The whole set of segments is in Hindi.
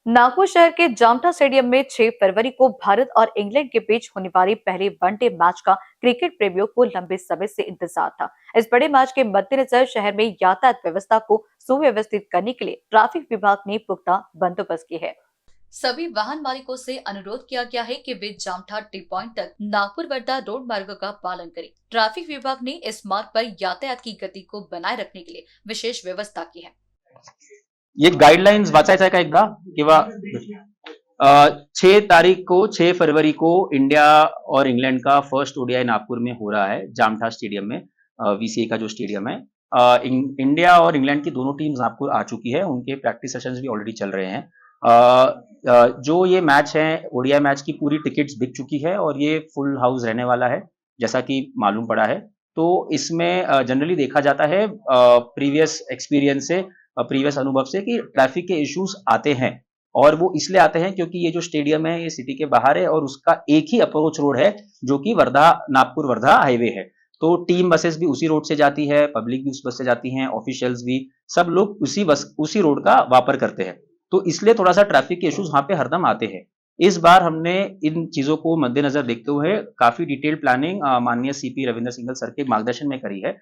नागपुर शहर के जामठा स्टेडियम में 6 फरवरी को भारत और इंग्लैंड के बीच होने वाले पहले वनडे मैच का क्रिकेट प्रेमियों को लंबे समय से इंतजार था। इस बड़े मैच के मद्देनजर शहर में यातायात व्यवस्था को सुव्यवस्थित करने के लिए ट्रैफिक विभाग ने पुख्ता बंदोबस्त किए है। सभी वाहन मालिकों से अनुरोध किया गया है कि वे जामठा टी पॉइंट तक नागपुर वर्धा रोड मार्ग का पालन करें। ट्रैफिक विभाग ने इस मार्ग पर यातायात की गति को बनाए रखने के लिए विशेष व्यवस्था की है। ये गाइडलाइंस वाचायचा आहे का एकदा किंवा 6 फरवरी को इंडिया और इंग्लैंड का फर्स्ट ओडीआई नागपुर में हो रहा है जामठा स्टेडियम में, वीसीए का जो स्टेडियम है। इंडिया और इंग्लैंड की दोनों टीम्स नागपुर आ चुकी है, उनके प्रैक्टिस सेशंस भी ऑलरेडी चल रहे हैं। जो ये मैच है ओडीआई मैच की पूरी टिकट्स बिक चुकी है और ये फुल हाउस रहने वाला है जैसा कि मालूम पड़ा है। तो इसमें जनरली देखा जाता है प्रीवियस एक्सपीरियंस से, प्रीवियस अनुभव से, कि ट्रैफिक के इश्यूज आते हैं और वो इसलिए आते हैं क्योंकि ये जो स्टेडियम है ये सिटी के बाहर है और उसका एक ही अप्रोच रोड है जो कि वर्धा नागपुर वर्धा हाईवे है। तो टीम बसेस भी उसी रोड से जाती है, पब्लिक भी उस बस से जाती है, ऑफिशियल्स भी, सब लोग उसी रोड का वापर करते हैं। तो इसलिए थोड़ा सा ट्रैफिक के इश्यूज वहां पे हरदम आते हैं। इस बार हमने इन चीजों को मद्देनजर देखते हुए काफी डिटेल प्लानिंग माननीय सीपी रविंद्र सिंघल सर के मार्गदर्शन में करी है।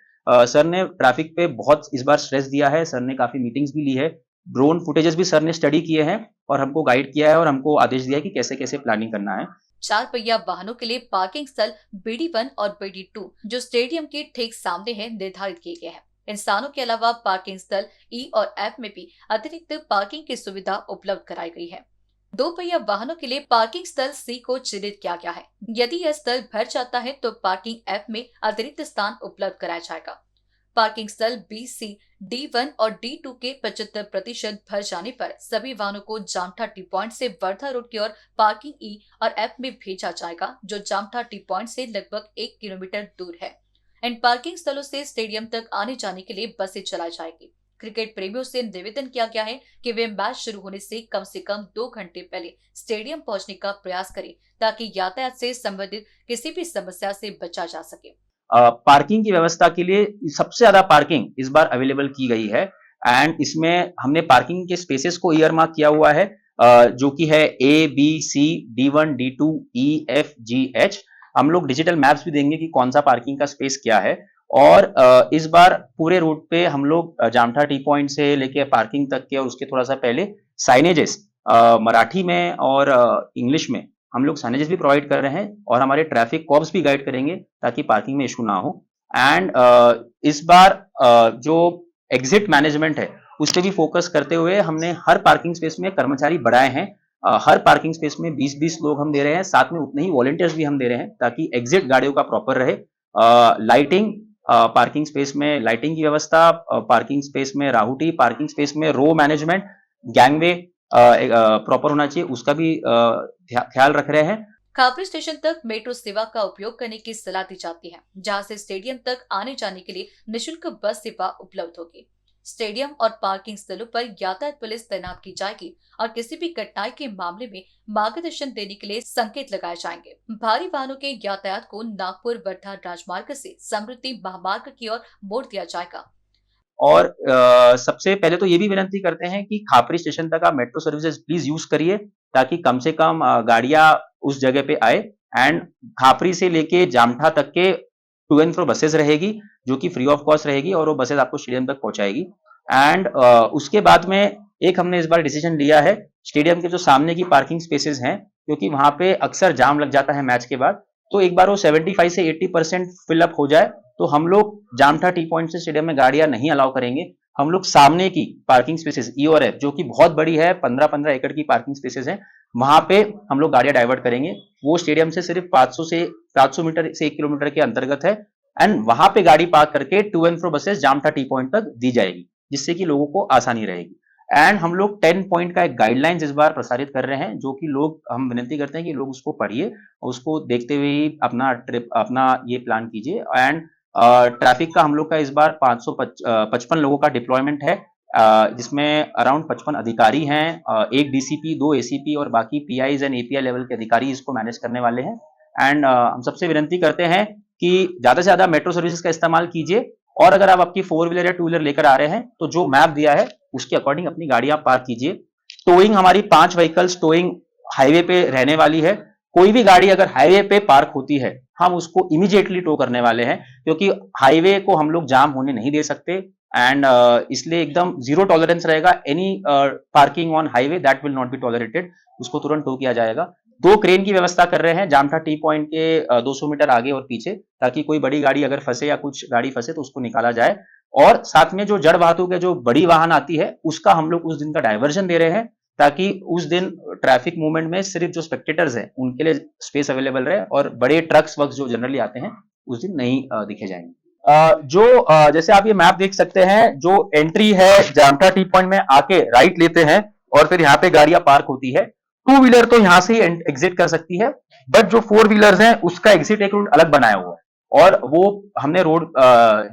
सर ने ट्रैफिक पे बहुत इस बार स्ट्रेस दिया है, सर ने काफी मीटिंग्स भी ली है, ड्रोन फुटेजेस भी सर ने स्टडी किए हैं और हमको गाइड किया है और हमको आदेश दिया है कि कैसे कैसे प्लानिंग करना है। 4 पहिया वाहनों के लिए पार्किंग स्थल BD1 और BD2 जो स्टेडियम के ठीक सामने है निर्धारित किए गए हैं। इन स्थानों के अलावा पार्किंग स्थल E और F में भी अतिरिक्त पार्किंग की सुविधा उपलब्ध कराई गई है। 2 पहिया वाहनों के लिए पार्किंग स्थल C को चिन्हित किया गया है। यदि यह स्थल भर जाता है तो पार्किंग F में अतिरिक्त स्थान उपलब्ध कराया जाएगा। पार्किंग स्थल BC, D1 और D2 के 75% भर जाने पर सभी वाहनों को जामठा टी पॉइंट से वर्धा रोड की ओर पार्किंग E और F में भेजा जाएगा, जो जामठा टी पॉइंट से लगभग 1 किलोमीटर दूर है। इन पार्किंग स्थलों से स्टेडियम तक आने जाने के लिए बसें चलाई जाएगी। क्रिकेट प्रेमियों से निवेदन किया गया है कि वे मैच शुरू होने से कम 2 घंटे पहले स्टेडियम पहुंचने का प्रयास करें ताकि यातायात से संबंधित किसी भी समस्या से बचा जा सके। पार्किंग की व्यवस्था के लिए सबसे ज्यादा पार्किंग इस बार अवेलेबल की गई है एंड इसमें हमने पार्किंग के स्पेसेस को ईयर मार्क किया हुआ है, जो कि है A B C D1 D2 E F G H। हम लोग डिजिटल मैप्स भी देंगे कि कौन सा पार्किंग का स्पेस क्या है। और इस बार पूरे रूट पे हम लोग जामठा टी पॉइंट से लेके पार्किंग तक के और उसके थोड़ा सा पहले साइनेजेस मराठी में और इंग्लिश में हम लोग साइनेजेस भी प्रोवाइड कर रहे हैं और हमारे ट्रैफिक कॉप्स भी गाइड करेंगे ताकि पार्किंग में इशू ना हो। एंड इस बार जो एग्जिट मैनेजमेंट है उस पर भी फोकस करते हुए हमने हर पार्किंग स्पेस में कर्मचारी बढ़ाए हैं। हर पार्किंग स्पेस में 20-20 लोग हम दे रहे हैं, साथ में उतने ही वॉलंटियर्स भी हम दे रहे हैं ताकि एग्जिट गाड़ियों का प्रॉपर रहे। लाइटिंग, पार्किंग स्पेस में लाइटिंग की व्यवस्था, पार्किंग स्पेस में राहुटी, पार्किंग स्पेस में रो मैनेजमेंट, गैंगवे प्रॉपर होना चाहिए, उसका भी ख्याल रख रहे हैं। खापरी स्टेशन तक मेट्रो सेवा का उपयोग करने की सलाह दी जाती है, जहां से स्टेडियम तक आने जाने के लिए निशुल्क बस सेवा उपलब्ध होगी। स्टेडियम और पार्किंग स्थलों पर यातायात पुलिस तैनात की जाएगी और किसी भी कठिनाई के मामले में मार्गदर्शन देने के लिए संकेत लगाए जाएंगे। भारी वाहनों के यातायात को नागपुर वर्धा राजमार्ग से समृद्धि महामार्ग की ओर मोड़ दिया जाएगा। और सबसे पहले तो ये भी विनती करते हैं कि खापरी स्टेशन तक आप मेट्रो सर्विसेज प्लीज यूज करिए ताकि कम से कम गाड़ियां उस जगह पे आए। एंड खापरी से लेके जामठा तक के टू एंड फ्रो बसेस रहेगी जो कि फ्री ऑफ कॉस्ट रहेगी और वो बसेस आपको स्टेडियम तक पहुंचाएगी। एंड उसके बाद में एक हमने इस बार डिसीजन लिया है, स्टेडियम के जो सामने की पार्किंग स्पेसेस हैं क्योंकि वहां पे अक्सर जाम लग जाता है मैच के बाद, तो एक बार वो 75 से 80% फिलअप हो जाए तो हम लोग जामठा टी पॉइंट से स्टेडियम में गाड़ियां नहीं अलाउ करेंगे। हम लोग सामने की पार्किंग स्पेसेस ई और एफ जो कि बहुत बड़ी है, 15-15 एकड़ की पार्किंग स्पेसेस हैं, वहां पे हम लोग गाड़ियां डाइवर्ट करेंगे। वो स्टेडियम से सिर्फ 500 मीटर से 1 किलोमीटर के अंतर्गत है एंड वहां पे गाड़ी पार्क करके to and fro buses Jamtha T point तक दी जाएगी जिससे कि लोगों को आसानी रहेगी। एंड हम लोग 10 पॉइंट का एक गाइडलाइंस इस बार प्रसारित कर रहे हैं जो कि लोग, हम विनती करते हैं कि लोग उसको पढ़िए और उसको देखते हुए ही अपना ये प्लान कीजिए। एंड ट्रैफिक का हम लोग का इस बार 555 लोगों का डिप्लॉयमेंट है, जिसमें अराउंड 55 अधिकारी हैं, एक डीसीपी, 2 एसीपी और बाकी पीआईज एंड एपीआई लेवल के अधिकारी इसको मैनेज करने वाले हैं। एंड हम सबसे विनती करते हैं कि ज्यादा से ज्यादा मेट्रो सर्विसेज का इस्तेमाल कीजिए और अगर आप आपकी 4 व्हीलर या 2 व्हीलर लेकर आ रहे हैं तो जो मैप दिया है उसके अकॉर्डिंग अपनी गाड़ियां पार्क कीजिए। टोइंग हमारी 5 व्हीकल्स टोइंग हाईवे पे रहने वाली है। कोई भी गाड़ी अगर हाईवे पे पार्क होती है, हम उसको इमीडिएटली टो करने वाले हैं, क्योंकि हाईवे को हम लोग जाम होने नहीं दे सकते। एंड इसलिए एकदम जीरो टॉलरेंस रहेगा। Any parking on highway that will not be tolerated, उसको तुरंत टो किया जाएगा। 2 क्रेन की व्यवस्था कर रहे हैं जामठा टी पॉइंट के 200 मीटर आगे और पीछे, ताकि कोई बड़ी गाड़ी अगर फंसे या कुछ गाड़ी फंसे तो उसको निकाला जाए। और साथ में जो जड़ धातु के जो बड़ी वाहन आती है, उसका हम लोग उस दिन का डायवर्जन दे रहे हैं, ताकि उस दिन ट्रैफिक मूवमेंट में सिर्फ जो स्पेक्टेटर्स हैं उनके लिए स्पेस अवेलेबल रहे, और बड़े ट्रक्स वक्स जो जनरली आते हैं उस दिन नहीं दिखे जाएंगे। जैसे आप ये मैप देख सकते हैं, जो एंट्री है जामठा टी पॉइंट में आके राइट लेते हैं और फिर यहाँ पे गाड़ियां पार्क होती है। 2 व्हीलर तो यहाँ से ही एग्जिट कर सकती है, बट जो 4 व्हीलर्स हैं उसका एग्जिट एक रूट अलग बनाया हुआ है, और वो हमने रोड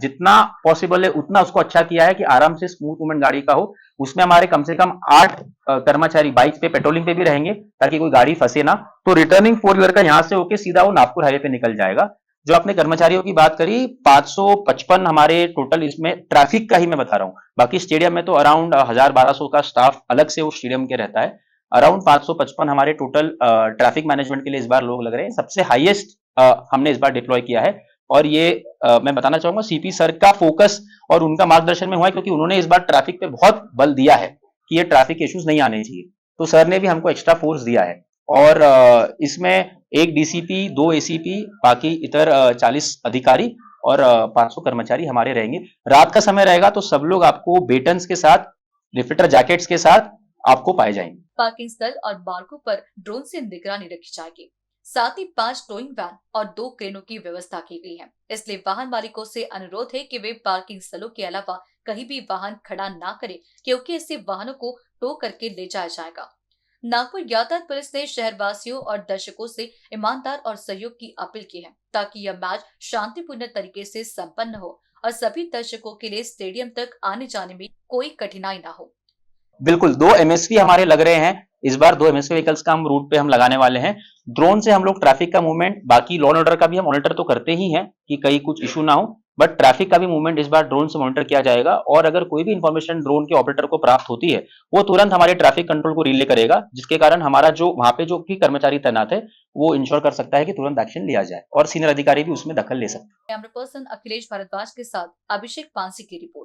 जितना पॉसिबल है उतना उसको अच्छा किया है कि आराम से स्मूथ मूवमेंट गाड़ी का हो। उसमें हमारे कम से कम 8 कर्मचारी बाइक पे पेट्रोलिंग पे भी रहेंगे, ताकि कोई गाड़ी फंसे ना। तो रिटर्निंग 4 व्हीलर का यहाँ से होके सीधा वो नागपुर हाईवे पे निकल जाएगा। जो आपने कर्मचारियों की बात करी, 555 हमारे टोटल, इसमें ट्रैफिक का ही मैं बता रहा हूँ, बाकी स्टेडियम में तो अराउंड 1000-1200 का स्टाफ अलग से उस स्टेडियम के रहता है। अराउंड 555 हमारे टोटल ट्रैफिक मैनेजमेंट के लिए इस बार लोग लग रहे हैं। सबसे हाईएस्ट हमने इस बार डिप्लॉय किया है, और ये मैं बताना चाहूंगा सीपी सर का फोकस और उनका मार्गदर्शन में हुआ है, क्योंकि उन्होंने इस बार ट्रैफिक पे बहुत बल दिया है कि ये ट्रैफिक इश्यूज नहीं आने चाहिए। तो सर ने भी हमको एक्स्ट्रा फोर्स दिया है, और इसमें एक डीसीपी, 2 एसीपी, बाकी इतर 40 अधिकारी और 500 कर्मचारी हमारे रहेंगे। रात का समय रहेगा तो सब लोग आपको बेटन्स के साथ, रिफ्लेक्टर जैकेट्स के साथ आपको पाए जाएंगे। पार्किंग स्थल और मार्गों पर ड्रोन से निगरानी रखी जाएगी। साथ ही 5 टोइंग वैन और 2 क्रेनों की व्यवस्था की गई है। इसलिए वाहन मालिकों से अनुरोध है कि वे पार्किंग स्थलों के अलावा कहीं भी वाहन खड़ा ना करें, क्योंकि इससे वाहनों को टो करके ले जाया जाएगा। नागपुर यातायात पुलिस ने शहरवासियों और दर्शकों से ईमानदार और सहयोग की अपील की है, ताकि यह मैच शांतिपूर्ण तरीके से संपन्न हो और सभी दर्शकों के लिए स्टेडियम तक आने जाने में कोई कठिनाई ना हो। बिल्कुल, 2 एमएसवी हमारे लग रहे हैं इस बार। 2 एमएसवी व्हीकल्स का हम रूट पे हम लगाने वाले हैं। ड्रोन से हम लोग ट्रैफिक का मूवमेंट, बाकी लॉ एंड ऑर्डर का भी हम मॉनिटर तो करते ही हैं कि कहीं कुछ इशू ना हो, बट ट्रैफिक का भी मूवमेंट इस बार ड्रोन से मॉनिटर किया जाएगा। और अगर कोई भी इंफॉर्मेशन ड्रोन के ऑपरेटर को प्राप्त होती है, वो तुरंत हमारे ट्रैफिक कंट्रोल को रिले करेगा, जिसके कारण हमारा जो वहां पे जो भी कर्मचारी तैनात है वो इंश्योर कर सकता है कि तुरंत एक्शन लिया जाए, और सीनियर अधिकारी भी उसमें दखल ले सकते हैं। कैमरा पर्सन अखिलेश भारद्वाज के साथ अभिषेक पांसी की रिपोर्ट।